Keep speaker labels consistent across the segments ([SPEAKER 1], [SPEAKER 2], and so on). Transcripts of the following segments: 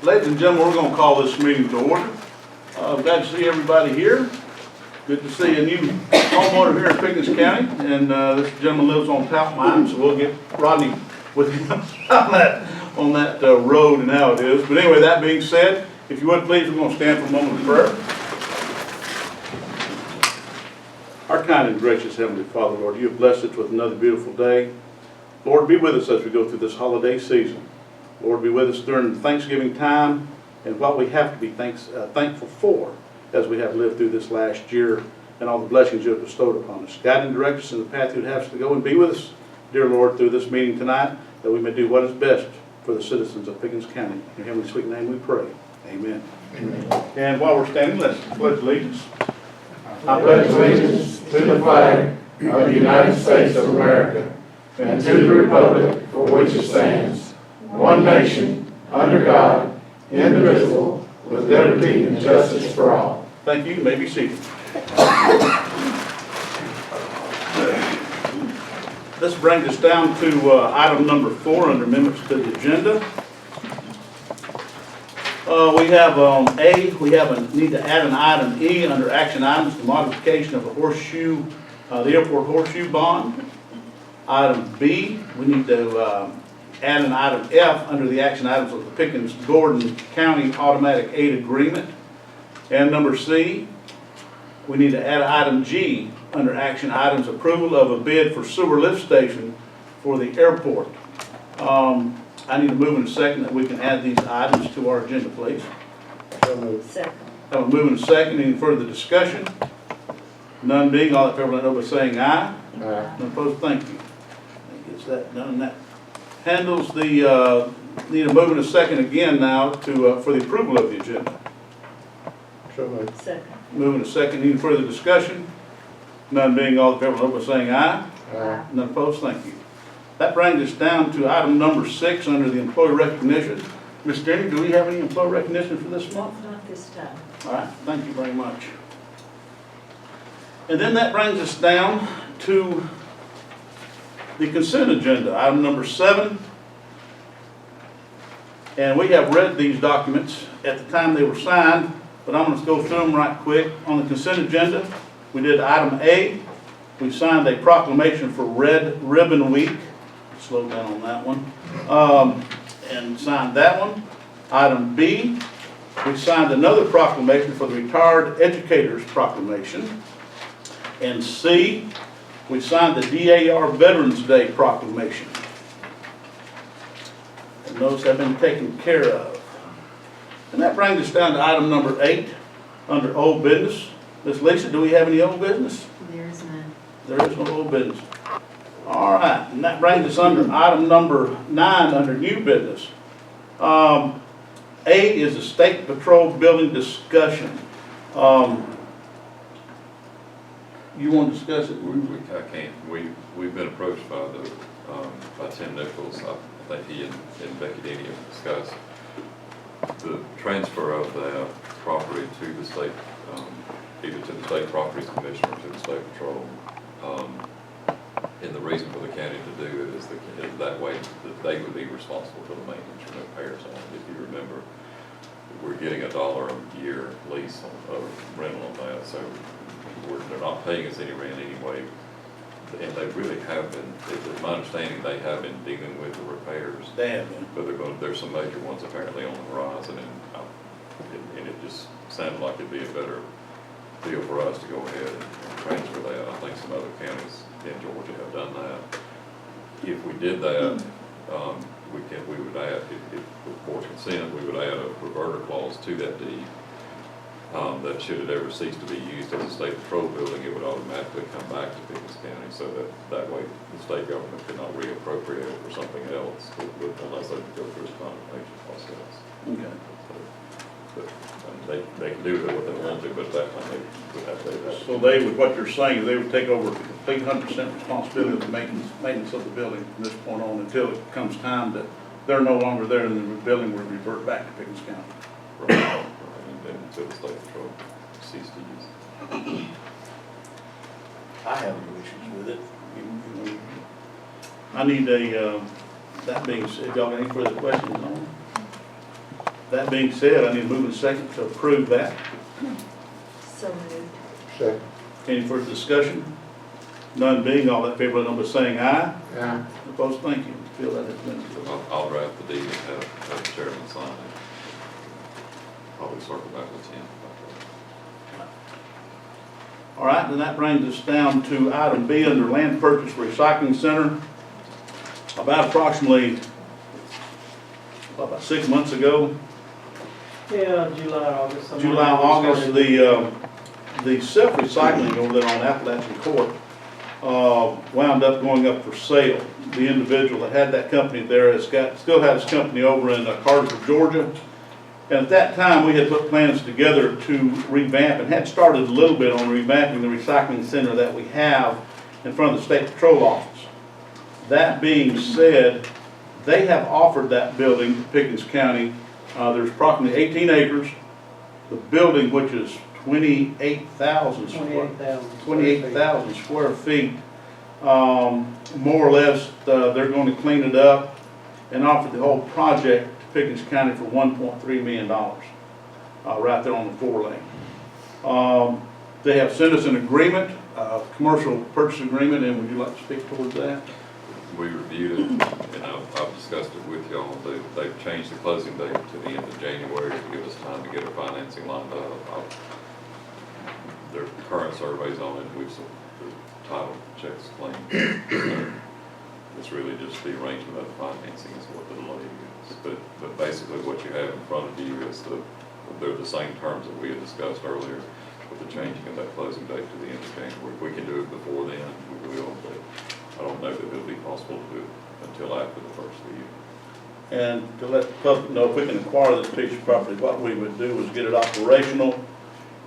[SPEAKER 1] Ladies and gentlemen, we're going to call this meeting to order. Glad to see everybody here. Good to see a new homeowner here in Pickens County, and this gentleman lives on Talc Mine, so we'll get Rodney with him on that road and how it is. But anyway, that being said, if you would please, we're going to stand for a moment of prayer. Our kind and gracious Heavenly Father, Lord, you have blessed us with another beautiful day. Lord, be with us as we go through this holiday season. Lord, be with us during Thanksgiving time and what we have to be thankful for as we have lived through this last year and all the blessings you have bestowed upon us. Guide and direct us in the path you'd have us to go, and be with us, dear Lord, through this meeting tonight, that we may do what is best for the citizens of Pickens County. In your heavenly sweet name we pray. Amen. Amen. And while we're standing, let's pledge allegiance.
[SPEAKER 2] I pledge allegiance to the flag of the United States of America and to the republic for which it stands, one nation, under God, indivisible, with liberty and justice for all.
[SPEAKER 1] Thank you. You may be seated. This brings us down to item number 4 under amendments to the agenda. We have need to add an item E under action items, the modification of the Horseshoe, the airport Horseshoe bond. Item B, we need to add an item F under the action items of the Pickens-Gordon County Automatic Aid Agreement. And number C, we need to add item G under action items, approval of a bid for sewer lift station for the airport. I need to move in a second that we can add these items to our agenda, please.
[SPEAKER 2] So moved.
[SPEAKER 3] Second.
[SPEAKER 1] Have a move in a second. Any further discussion? None being, all in favor, let know by saying aye.
[SPEAKER 2] Aye.
[SPEAKER 1] None opposed, thank you. That gets that done. That handles the, need a move in a second again now to, for the approval of the agenda.
[SPEAKER 2] So moved.
[SPEAKER 3] Second.
[SPEAKER 1] Move in a second. Any further discussion? None being, all in favor, let know by saying aye.
[SPEAKER 2] Aye.
[SPEAKER 1] None opposed, thank you. That brings us down to item number 6 under the employee recognition. Ms. Denny, do we have any employee recognition for this month?
[SPEAKER 3] Not this time.
[SPEAKER 1] All right, thank you very much. And then that brings us down to the consent agenda, item number 7. And we have read these documents at the time they were signed, but I'm going to go through them right quick. On the consent agenda, we did item A. We signed a proclamation for Red Ribbon Week. Slow down on that one. And signed that one. Item B, we signed another proclamation for the Retired Educators Proclamation. And C, we signed the DAR Veterans Day Proclamation. And those have been taken care of. And that brings us down to item number 8 under old business. Ms. Lisa, do we have any old business?
[SPEAKER 3] There is none.
[SPEAKER 1] There is no old business. All right, and that brings us under item number 9 under new business. A is the State Patrol building discussion. You want to discuss it?
[SPEAKER 4] I can't. We've been approached by by Tim Nichols. I think he and Becky Denny have discussed the transfer of that property to the state, either to the state properties commission or to the state patrol. And the reason for the county to do it is that way that they would be responsible for the maintenance and repairs on it. If you remember, we're getting $1 a year lease on rental on that, so they're not paying us any rent anyway. And they really have been, it's my understanding, they have been dealing with the repairs.
[SPEAKER 1] They have been.
[SPEAKER 4] But there's some major ones apparently on the horizon, and it just sounded like it'd be a better deal for us to go ahead and transfer that. I think some other counties in Georgia have done that. If we did that, we would add, if for consent, we would add a reverter clause to that deed. That should it ever cease to be used as a state patrol building, it would automatically come back to Pickens County, so that way the state government could not reappropriate it for something else unless they go through a condemnation process.
[SPEAKER 1] Okay.
[SPEAKER 4] But they can do what they want to, but at that time they would have to do that.
[SPEAKER 1] So they would, what you're saying is they would take over the complete 100% responsibility of the maintenance of the building from this point on until it comes time that they're no longer there and the building would revert back to Pickens County.
[SPEAKER 4] Right. And until the state patrol cease to use it.
[SPEAKER 1] I have no issues with it. I need a, that being said, y'all got any further questions on it? That being said, I need a move and second to approve that.
[SPEAKER 3] So moved.
[SPEAKER 2] Second.
[SPEAKER 1] Any further discussion? None being, all that in favor, let it know by saying aye.
[SPEAKER 2] Aye.
[SPEAKER 1] Opposed, thank you. Feel that has been.
[SPEAKER 4] I'll draft the deed and have the chairman sign it. Probably circle back with Tim.
[SPEAKER 1] All right, then that brings us down to item B under land purchase recycling center. About approximately, about 6 months ago,
[SPEAKER 5] Yeah, July, August. somewhere
[SPEAKER 1] July,
[SPEAKER 5] around
[SPEAKER 1] August,
[SPEAKER 5] started.
[SPEAKER 1] the self-recycling over there on Appalachian Court wound up going up for sale. The individual that had that company there still has his company over in Cartersville, Georgia. And at that time, we had put plans together to revamp and had started a little bit on revamping the recycling center that we have in front of the State Patrol office. That being said, they have offered that building to Pickens County. There's approximately 18 acres. The building, which is 28,000 square feet, more or less, they're going to clean it up and offer the whole project to Pickens County for $1.3 million, right there on the 4-lane. They have sent us an agreement, commercial purchase agreement, and would you like to speak towards that?
[SPEAKER 4] We reviewed it, and I've discussed it with y'all. They've changed the closing date to the end of January to give us time to get our financing lined up. Their current surveys on it, the title checks claim. It's really just the arrangement of the financing is what the delay is. But basically what you have in front of you is they're the same terms that we had discussed earlier with the changing of that closing date to the end of January. We can do it before then, we will, but I don't know that it'll be possible to do it until after the first of the year.
[SPEAKER 1] And to let the public know, if we can acquire this piece of property, what we would do is get it operational.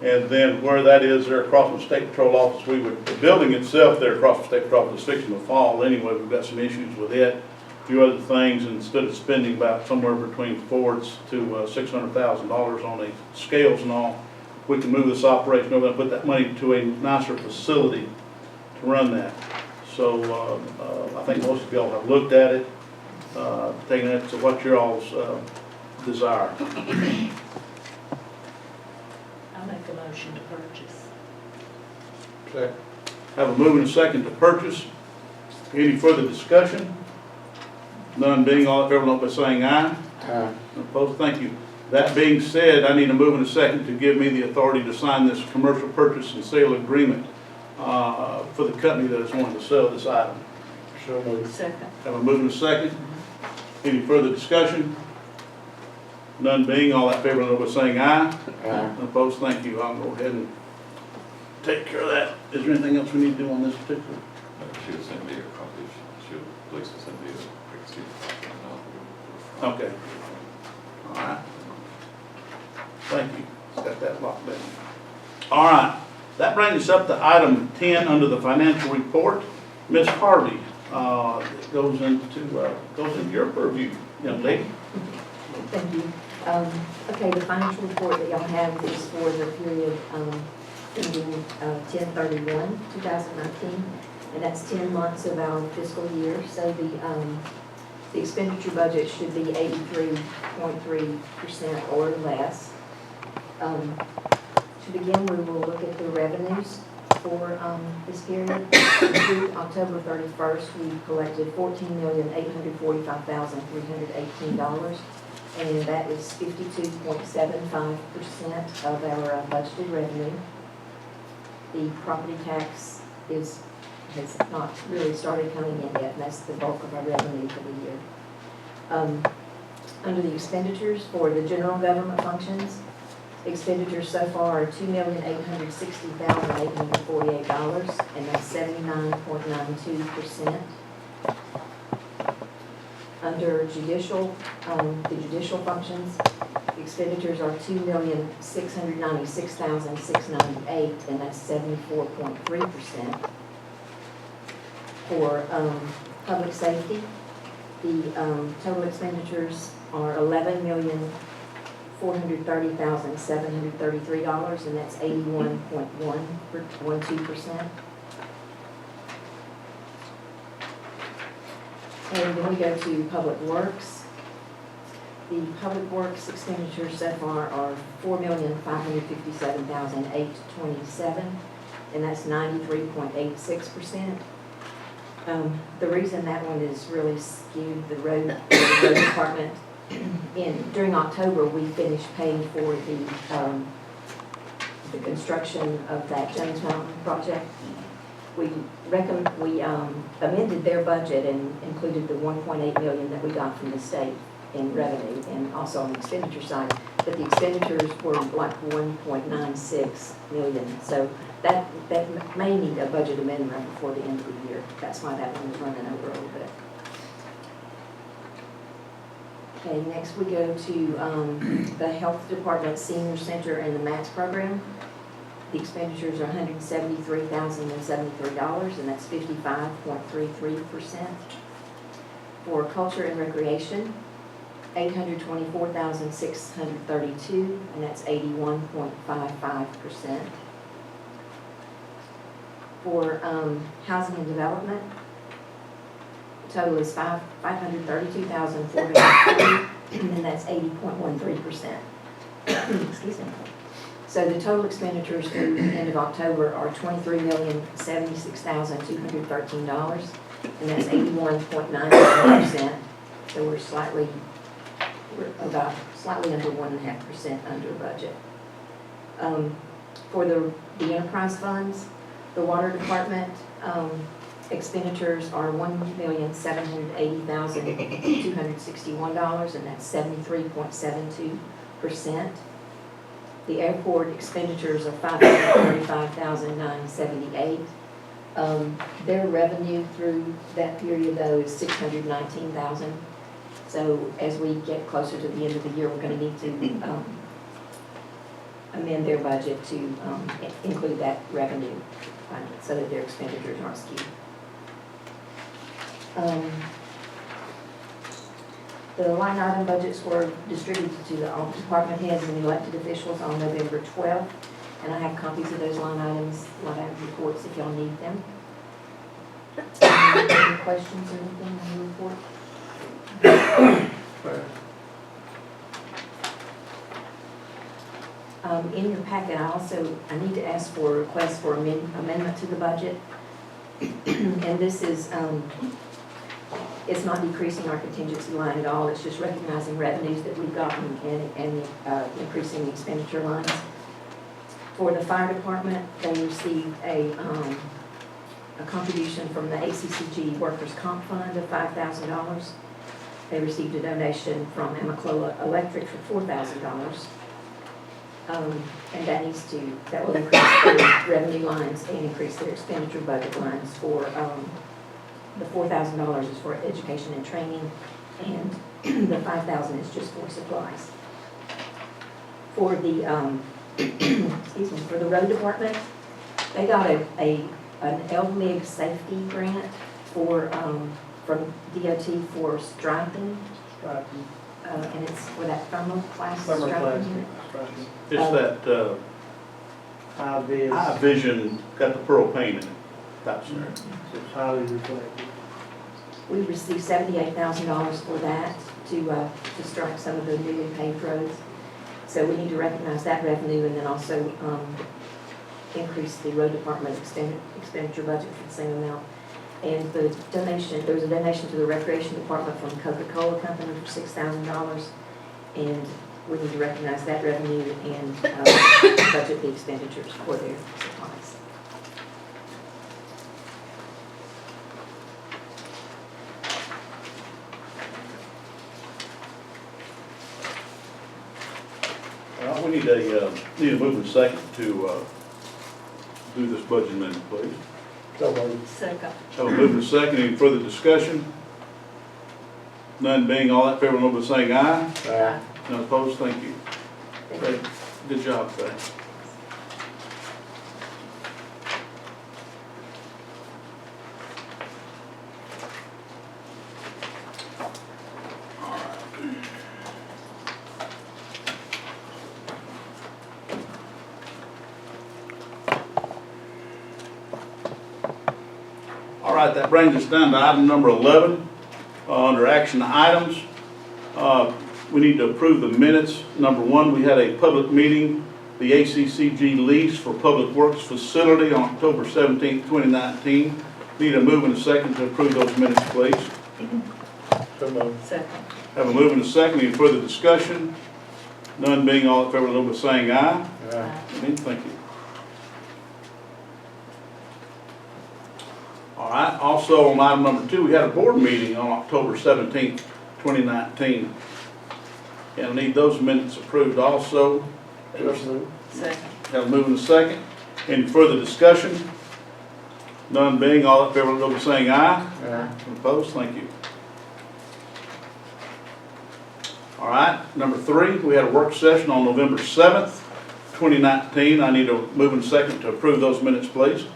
[SPEAKER 1] And then where that is there across from the State Patrol office, the building itself there across the State Patrol office is fixing to fall anyway. We've got some issues with it, a few other things. Instead of spending about somewhere between $400,000 to $600,000 on the scales and all, we can move this operation over and put that money to a nicer facility to run that. So I think most of y'all have looked at it, taking it to what your all's desire.
[SPEAKER 3] I'll make a motion to purchase.
[SPEAKER 2] Second.
[SPEAKER 1] Have a move and a second to purchase. Any further discussion? None being, all in favor, vote by saying aye.
[SPEAKER 2] Aye.
[SPEAKER 1] Opposed, thank you. That being said, I need a move and a second to give me the authority to sign this commercial purchase and sale agreement for the company that is wanting to sell this item.
[SPEAKER 2] So moved.
[SPEAKER 3] Second.
[SPEAKER 1] Have a move and a second. Any further discussion? None being, all that in favor, vote by saying aye.
[SPEAKER 2] Aye.
[SPEAKER 1] Opposed, thank you. I'll go ahead and take care of that. Is there anything else we need to do on this particular?
[SPEAKER 4] She'll send me a copy, Lisa send me a excuse.
[SPEAKER 1] Okay. All right. Thank you. Got that locked down. All right. That brings us up to item 10 under the financial report. Ms. Harvey, goes into your purview, young lady.
[SPEAKER 6] Thank you. Okay, the financial report that y'all have is for the period ending 10/31/2019, and that's 10 months of our fiscal year. So the expenditure budget should be 83.3% or less. To begin, we will look at the revenues for this period. Through October 31st, we collected $14,845,318. And that is 52.75% of our budgeted revenue. The property tax has not really started coming in yet, and that's the bulk of our revenue for the year. Under the expenditures for the general government functions, expenditures so far are $2,860,848, and that's 79.92%. Under judicial, the judicial functions, expenditures are $2,696,698, and that's 74.3%. For public safety, the total expenditures are $11,430,733, and that's 81.12%. And then we go to Public Works. The public works expenditures so far are $4,557,827, and that's 93.86%. The reason that one is really skewed, the road department, during October, we finished paying for the construction of that Jones Mountain project. We amended their budget and included the 1.8 million that we got from the state in revenue and also on the expenditure side, but the expenditures were like 1.96 million. So that may need a budget amendment before the end of the year. That's why that one is running over a little bit. Okay, next we go to the Health Department Senior Center and the MATS program. The expenditures are $173,073, and that's 55.33%. For Culture and Recreation, $824,632, and that's 81.55%. For Housing and Development, the total is $532,440, and that's 80.13%. Excuse me. So the total expenditures through the end of October are $23,076,213, and that's 81.99%. So we're about slightly under 1.5% under budget. For the enterprise funds, the water department expenditures are $1,780,261, and that's 73.72%. The airport expenditures are $535,978. Their revenue through that period, though, is $619,000. So as we get closer to the end of the year, we're going to need to amend their budget to include that revenue so that their expenditures aren't skewed. The line item budgets were distributed to all department heads and elected officials on November 12th, and I have copies of those line items, line item reports if y'all need them. Any questions or anything on the report? In your packet, I need to ask for a request for amendment to the budget, and this is it's not decreasing our contingency line at all. It's just recognizing revenues that we've gotten and increasing the expenditure lines. For the fire department, they received a contribution from the ACCG Workers' Comp Fund of $5,000. They received a donation from Amaclola Electric for $4,000. And that will increase their revenue lines and increase their expenditure budget lines for the $4,000 is for education and training, and the $5,000 is just for supplies. For the excuse me, for the road department, they got an LMIG safety grant for from DOT for striping, and it's for that thermoplastic striping unit.
[SPEAKER 1] It's that high vision, got the pearl paint in it, type scenario.
[SPEAKER 5] It's highly reflective.
[SPEAKER 6] We received $78,000 for that to stripe some of the newly paved roads. So we need to recognize that revenue and then also increase the road department expenditure budget for the same amount. And the donation, there was a donation to the recreation department from Coca-Cola Company for $6,000. And we need to recognize that revenue and budget the expenditures for their supplies.
[SPEAKER 1] We need a move in second to do this budget amendment, please.
[SPEAKER 3] Second.
[SPEAKER 1] Have a move in second. Any further discussion? None being, all in favor, number saying aye.
[SPEAKER 2] Aye.
[SPEAKER 1] None opposed. Thank you. Great. Good job today. All right, that brings us down to item number 11, under action items. we need to approve the minutes. Number one, we had a public meeting, the ACCG lease for Public Works Facility on October 17th, 2019. Need a move and a second to approve those minutes, please.
[SPEAKER 2] So moved.
[SPEAKER 3] Second.
[SPEAKER 1] Have a move and a second. Any further discussion? None being, all in favor, let it know by saying aye.
[SPEAKER 2] Aye.
[SPEAKER 1] Thank you. All right, also on item number 2, we had a board meeting on October 17th, 2019. And I need those minutes approved also.
[SPEAKER 2] So moved.
[SPEAKER 3] Second.
[SPEAKER 1] Have a move and a second. Any further discussion? None being, all in favor, let it know by saying aye.
[SPEAKER 2] Aye.
[SPEAKER 1] Opposed? Thank you. All right, number 3, we had a work session on November 7th, 2019. I need a move and a second to approve those minutes, please.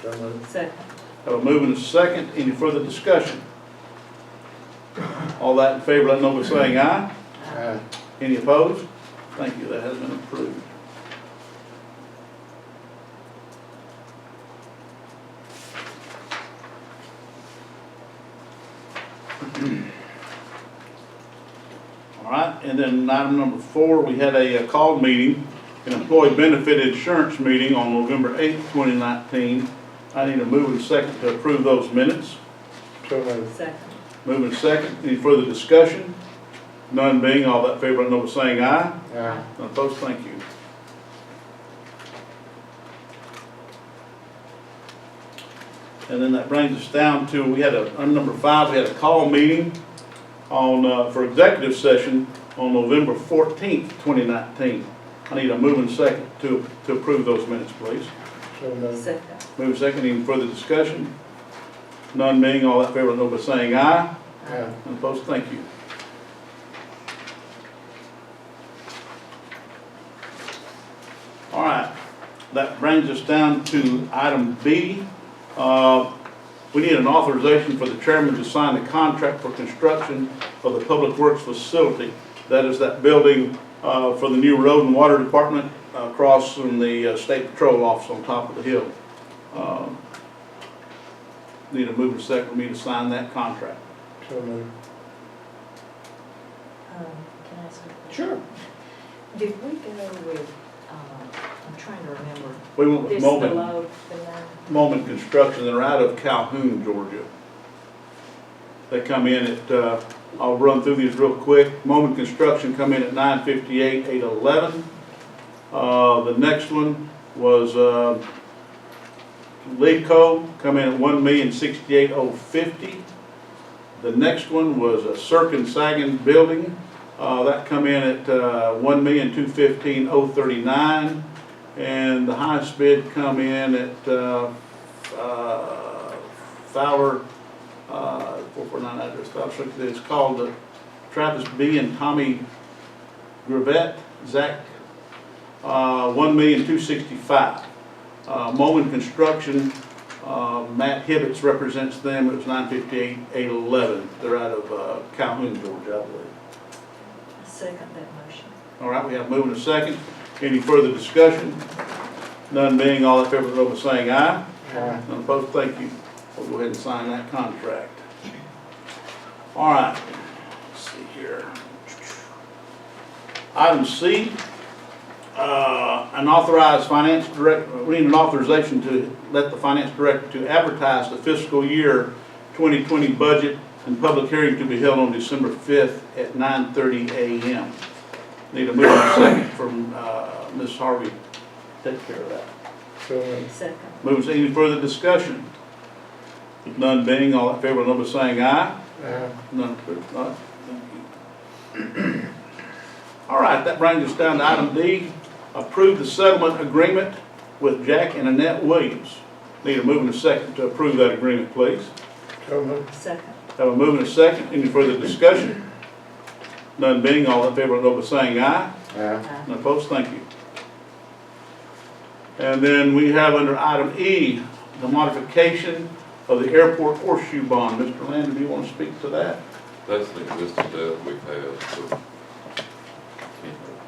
[SPEAKER 2] So moved.
[SPEAKER 3] Second.
[SPEAKER 1] Have a move and a second. Any further discussion? All that in favor, let it know by saying aye.
[SPEAKER 2] Aye.
[SPEAKER 1] Any opposed? Thank you, that has been approved. All right, and then item number 4, we had a call meeting, an employee benefit insurance meeting on November 8th, 2019. I need a move and second to approve those minutes.
[SPEAKER 2] So moved.
[SPEAKER 3] Second.
[SPEAKER 1] Move and second. Any further discussion? None being, all that in favor, let it know by saying aye.
[SPEAKER 2] Aye.
[SPEAKER 1] None opposed, thank you. And then that brings us down to, we had on number 5, we had a call meeting on, for executive session on November 14th, 2019. I need a move and second to approve those minutes, please.
[SPEAKER 2] So moved.
[SPEAKER 3] Second.
[SPEAKER 1] Move and second, any further discussion? None being, all that in favor, let it know by saying aye.
[SPEAKER 2] Aye.
[SPEAKER 1] None opposed, thank you. All right, that brings us down to item B. We need an authorization for the chairman to sign the contract for construction of the Public Works Facility. That is that building for the new road and water department across from the State Patrol office on top of the hill. Need a move and second for me to sign that contract.
[SPEAKER 2] So moved.
[SPEAKER 3] Can I ask a question?
[SPEAKER 1] Sure.
[SPEAKER 3] Did we go with, I'm trying to remember,
[SPEAKER 1] We went with
[SPEAKER 3] this
[SPEAKER 1] Moment.
[SPEAKER 3] below,
[SPEAKER 1] Moment Construction, they're out of Calhoun, Georgia. They come in at, I'll run through these real quick. Moment Construction come in at $958,811. The next one was Leco, come in at $1,068,050. The next one was a Sirkin Sagan Building. That come in at $1,215,039. And the highest bid come in at Fowler, 449 address, it's called Travis B. and Tommy Gravett, Zach, $1,265,000. Moen Construction, Matt Hibbets represents them, it was $958,811. They're out of Calhoun, Georgia, I believe.
[SPEAKER 3] second that motion.
[SPEAKER 1] All right, we have a move and a second. Any further discussion? None being, all in favor, let it know by saying aye.
[SPEAKER 2] Aye.
[SPEAKER 1] None opposed, thank you. We'll go ahead and sign that contract. All right, let's see here. Item C, an authorized finance director, we need an authorization to let the finance director to advertise the fiscal year 2020 budget and public hearing to be held on December 5th at 9:30 a.m. Need a move and a second from Ms. Harvey. Take care of that.
[SPEAKER 2] So moved.
[SPEAKER 3] Second.
[SPEAKER 1] Moves, any further discussion? None being, all in favor, let it know by saying aye.
[SPEAKER 2] Aye.
[SPEAKER 1] None approved, aye. Thank you. All right, that brings us down to item D. Approve the settlement agreement with Jack and Annette Williams. Need a move and a second to approve that agreement, please.
[SPEAKER 2] So moved.
[SPEAKER 3] Second.
[SPEAKER 1] Have a move and a second. Any further discussion? None being, all in favor, let it know by saying aye.
[SPEAKER 2] Aye.
[SPEAKER 1] None opposed, thank you. And then we have under item E, the modification of the airport horseshoe bond. Mr. Lander, do you want to speak to that?
[SPEAKER 4] That's the existing debt we've had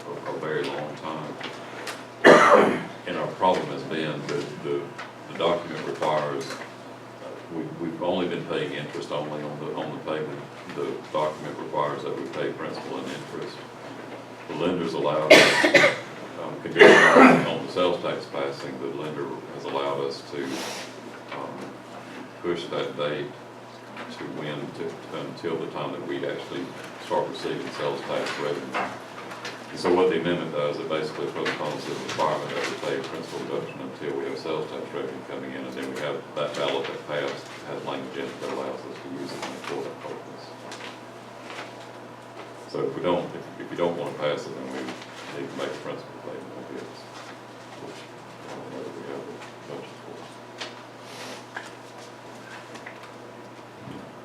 [SPEAKER 4] for a very long time. And our problem has been that the document requires we've only been paying interest only on the payment. The document requires that we pay principal and interest. The lender's allowed us, conditional on the sales tax passing, the lender has allowed us to push that date to until the time that we actually start receiving sales tax revenue. And so what the amendment does, it basically postpones the requirement that we pay principal deduction until we have sales tax revenue coming in, and then we have that ballot that passed, has language in it that allows us to use it for that purpose. So if you don't want to pass it, then we need to make a principal payment on bills, which I don't know that we have the budget for.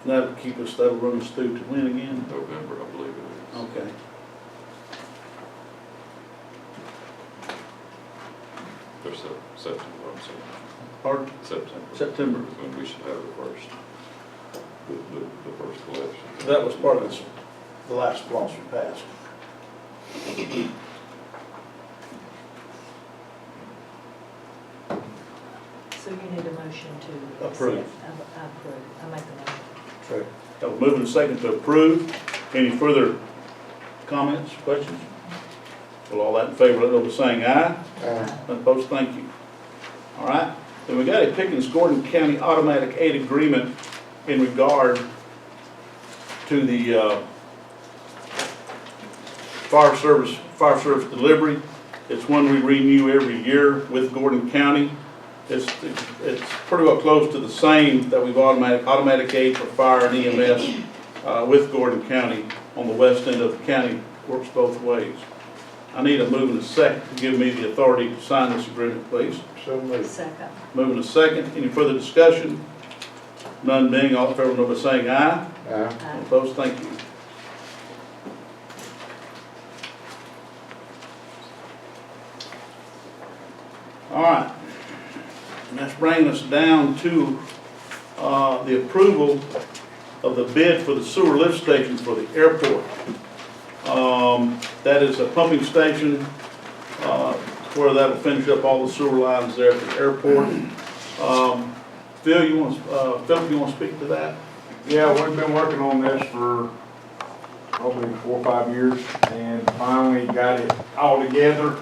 [SPEAKER 1] That'll run us through to when again?
[SPEAKER 4] November, I believe it is.
[SPEAKER 1] Okay.
[SPEAKER 4] Or September, I'm sorry.
[SPEAKER 1] Pardon? September.
[SPEAKER 4] Is when we should have the first collection.
[SPEAKER 1] That was part of this, the last loss we passed.
[SPEAKER 3] So you need a motion to
[SPEAKER 1] Approve.
[SPEAKER 3] accept. I approve. I make the motion.
[SPEAKER 1] Okay. Have a move and a second to approve. Any further comments, questions? Well, all that in favor, let it know by saying aye. Opposed, thank you. All right. Then we got a Pickens Gordon County automatic aid agreement in regard to the fire service delivery. It's one we renew every year with Gordon County. It's pretty well close to the same that we've automatic aid for fire and EMS with Gordon County on the west end of the county. Works both ways. I need a move and a second to give me the authority to sign this agreement, please.
[SPEAKER 2] So moved.
[SPEAKER 3] Second.
[SPEAKER 1] Move and a second. Any further discussion? None being, all in favor, know by saying aye.
[SPEAKER 3] Aye.
[SPEAKER 1] Opposed, thank you. All right. And that's bringing us down to the approval of the bid for the sewer lift station for the airport. That is a pumping station where that will finish up all the sewer lines there at the airport. Philip, you want to speak to that?
[SPEAKER 7] Yeah, we've been working on this for probably 4 or 5 years and finally got it all together.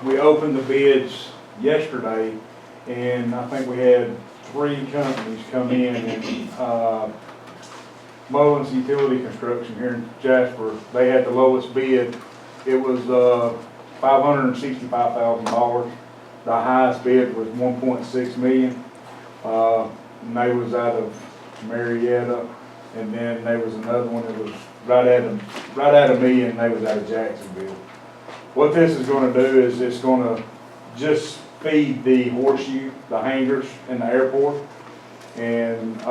[SPEAKER 7] We opened the bids yesterday and I think we had 3 companies come in and Mullins Utility Construction here in Jasper, they had the lowest bid. It was $565,000. The highest bid was $1.6 million. And they was out of Marietta, and then there was another one that was right at $1 million, and they was out of Jacksonville. What this is going to do is it's going to just feed the Horseshoe, the hangars in the airport, and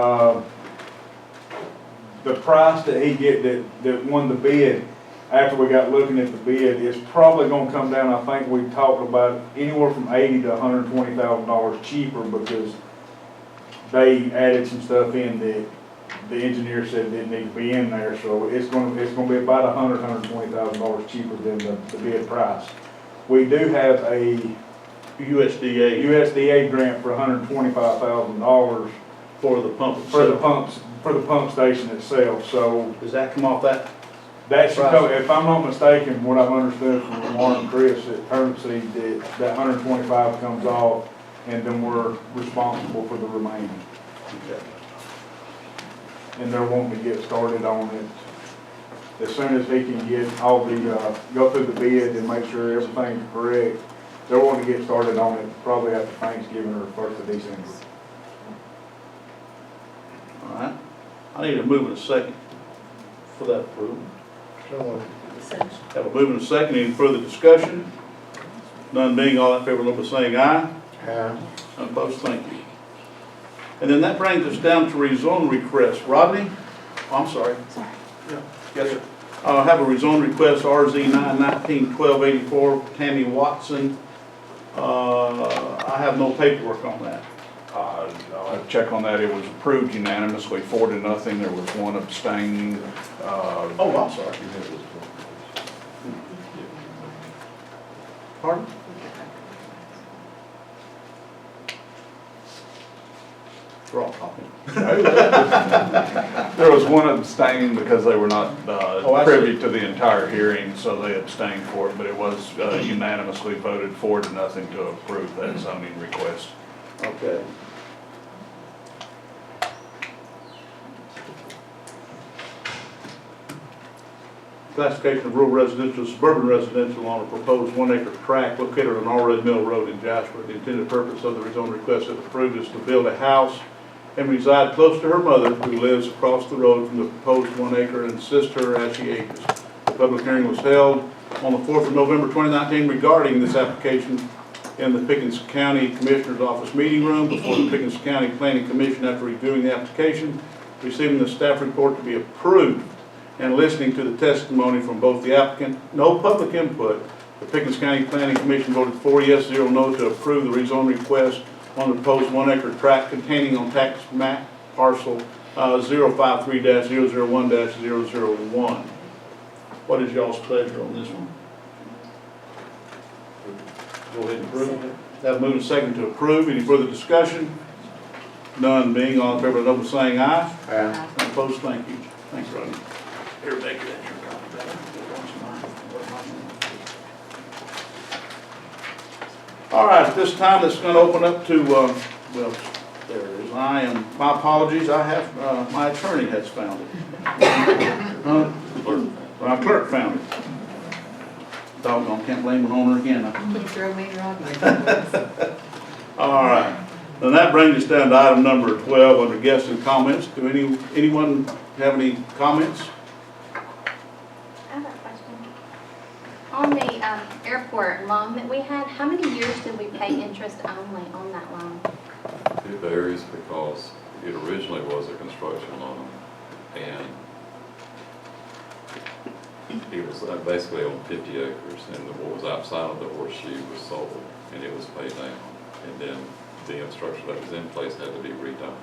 [SPEAKER 7] the price that he that won the bid, after we got looking at the bid, is probably going to come down. I think we talked about anywhere from $80,000 to $120,000 cheaper because they added some stuff in that the engineer said didn't need to be in there. So it's going to be about $120,000 cheaper than the bid price. We do have a USDA grant for $125,000
[SPEAKER 1] For the pump.
[SPEAKER 7] for the pump station itself. So
[SPEAKER 1] Does that come off that?
[SPEAKER 7] that should come, if I'm not mistaken, what I've understood from Lamar and Chris at Turnseed, that 125 comes off, and then we're responsible for the remaining.
[SPEAKER 1] Okay.
[SPEAKER 7] And they're wanting to get started on it as soon as he can get all the, go through the bid and make sure everything's correct. They're wanting to get started on it probably after Thanksgiving or 1st of December.
[SPEAKER 1] All right. I need a move and a second for that approval.
[SPEAKER 2] So moved.
[SPEAKER 3] Second.
[SPEAKER 1] Have a move and a second. Any further discussion? None being, all in favor, let by saying aye. Opposed, thank you. And then that brings us down to rezone request. Rodney? Oh, I'm sorry. Yeah. Yes, sir. I have a rezone request, RZ 919-1284, Tammy Watson. I have no paperwork on that.
[SPEAKER 8] I'll have to check on that. It was approved unanimously, 4-0. There was 1 abstaining.
[SPEAKER 1] Oh, I'm sorry. Pardon? We're all talking.
[SPEAKER 8] There was one abstaining because they were not
[SPEAKER 1] Oh, I see.
[SPEAKER 8] privy to the entire hearing, so they abstained for it, but it was unanimously voted 4-0 to approve that zoning request.
[SPEAKER 1] Okay. Classification of rural residential, suburban residential on a proposed 1-acre tract located on Allred Mill Road in Jasper. The intended purpose of the rezone request if approved is to build a house and reside close to her mother who lives across the road from the proposed 1 acre and assist her as she ages. The public hearing was held on the 4th of November 2019 regarding this application in the Pickens County Commissioner's Office meeting room before the Pickens County Planning Commission after reviewing the application, receiving the staff report to be approved, and listening to the testimony from both the applicant. No public input. The Pickens County Planning Commission voted 4 yes, 0 no to approve the rezone request on the proposed 1-acre tract containing on tax map parcel 053-001-001. What is y'all's pleasure on this one? Go ahead and approve. Have moved and second to approve. Any further discussion? None being, all in favor of the vote saying aye.
[SPEAKER 2] Aye.
[SPEAKER 1] Opposed, thank you. Thanks, Rodney. Here, take that. All right, at this time, it's going to open up to, well, there it is. My apologies, I have, my attorney has found it. My clerk found it. Doggone, can't blame an owner again.
[SPEAKER 3] You throw me wrong.
[SPEAKER 1] All right, and that brings us down to item number 12 under guests and comments. Do anyone have any comments?
[SPEAKER 9] I have a question. On the airport loan that we had, how many years did we pay interest only on that loan?
[SPEAKER 4] It varies because it originally was a construction loan, and it was basically on 50 acres, and what was outside of the Horseshoe was sold, and it was paid down. And then the infrastructure that was in place had to be redone.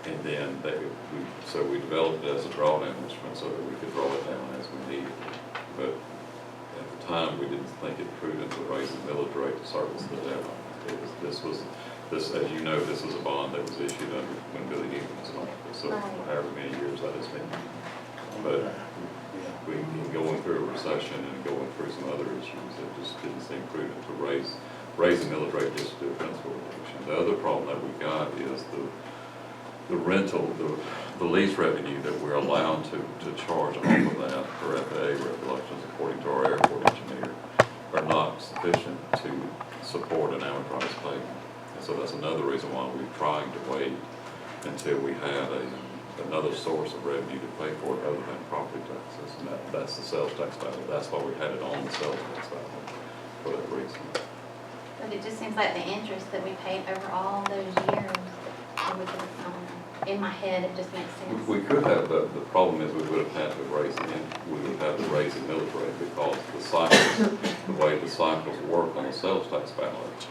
[SPEAKER 4] And then so we developed it as a drawdown instrument so that we could draw it down as we needed. But at the time, we didn't think it prudent to raise the millage rate to service the debt. This, as you know, this was a bond that was issued under when Billy Newton was in office, so however many years that has been. But we, going through a recession and going through some other issues, it just didn't seem prudent to raise the millage rate just to do a principal reduction. The other problem that we got is the rental, the lease revenue that we're allowed to charge off of that for FAA regulations, according to our airport engineer, are not sufficient to support an amortized payment. And so that's another reason why we're trying to wait until we have another source of revenue to pay for it other than property taxes. And that's the sales tax value. That's why we had it on the sales tax value for that reason.
[SPEAKER 9] But it just seems like the interest that we paid over all those years, in my head, it just makes sense.
[SPEAKER 4] We could have, but the problem is we would have had to raise the millage rate because the cycles, the way the cycles work on the sales tax balance,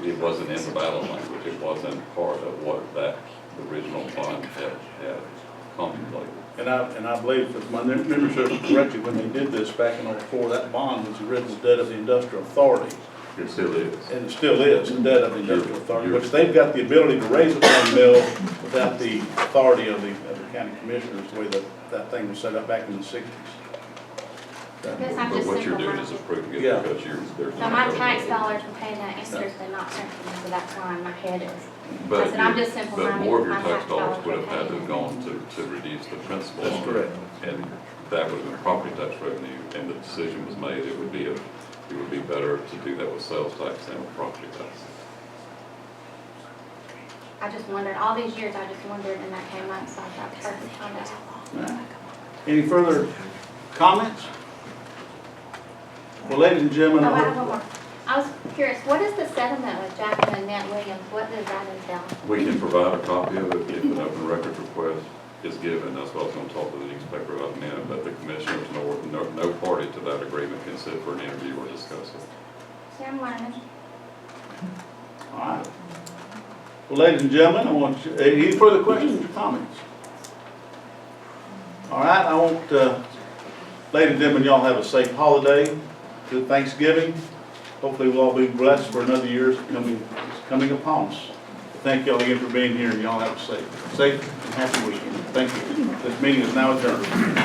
[SPEAKER 4] it wasn't in the ballot language. It wasn't part of what that original fund had contemplated.
[SPEAKER 1] And I believe, if my memory serves me correctly, when they did this back in '04, that bond was the original debt of the industrial authority.
[SPEAKER 4] It still is.
[SPEAKER 1] And it still is, the debt of the industrial authority, which they've got the ability to raise it on mill without the authority of the county commissioners, the way that thing was set up back in the '60s.
[SPEAKER 9] Yes, I'm
[SPEAKER 4] But
[SPEAKER 9] just
[SPEAKER 4] what you're doing
[SPEAKER 9] simplifying
[SPEAKER 4] is
[SPEAKER 9] it.
[SPEAKER 4] approving it
[SPEAKER 1] Yeah.
[SPEAKER 4] because there's
[SPEAKER 9] So
[SPEAKER 4] no.
[SPEAKER 9] my tax dollars were paying that interest and not sent to me, so that's why my head is.
[SPEAKER 4] But
[SPEAKER 9] I said, I'm just simplifying
[SPEAKER 4] but
[SPEAKER 9] it.
[SPEAKER 4] more of your
[SPEAKER 9] My
[SPEAKER 4] tax dollars would have
[SPEAKER 9] were
[SPEAKER 4] had to
[SPEAKER 9] paying.
[SPEAKER 4] have gone to reduce the principal.
[SPEAKER 1] That's correct.
[SPEAKER 4] And that would have been property tax revenue, and the decision was made, it would be better to do that with sales tax than with property tax.
[SPEAKER 9] I just wondered, all these years, I just wondered, and that came up, so I thought perfect time to.
[SPEAKER 1] Any further comments? Well, ladies and gentlemen,
[SPEAKER 9] Oh, I have one more. I was curious, what is the settlement with Jackson and Nat Williams? What does that entail?
[SPEAKER 4] We can provide a copy of it if an open records request is given. That's what I was going to talk to the newspaper about in a minute, but the commissioners, no party to that agreement can sit for an interview or discuss it.
[SPEAKER 9] See, I'm learning.
[SPEAKER 1] all right. Well, ladies and gentlemen, I want you, any further questions or comments? All right, I want, ladies and gentlemen, y'all have a safe holiday, good Thanksgiving. Hopefully we'll all be blessed for another year coming upon us. Thank y'all again for being here, and y'all have a safe and happy weekend. Thank you. This meeting is now adjourned.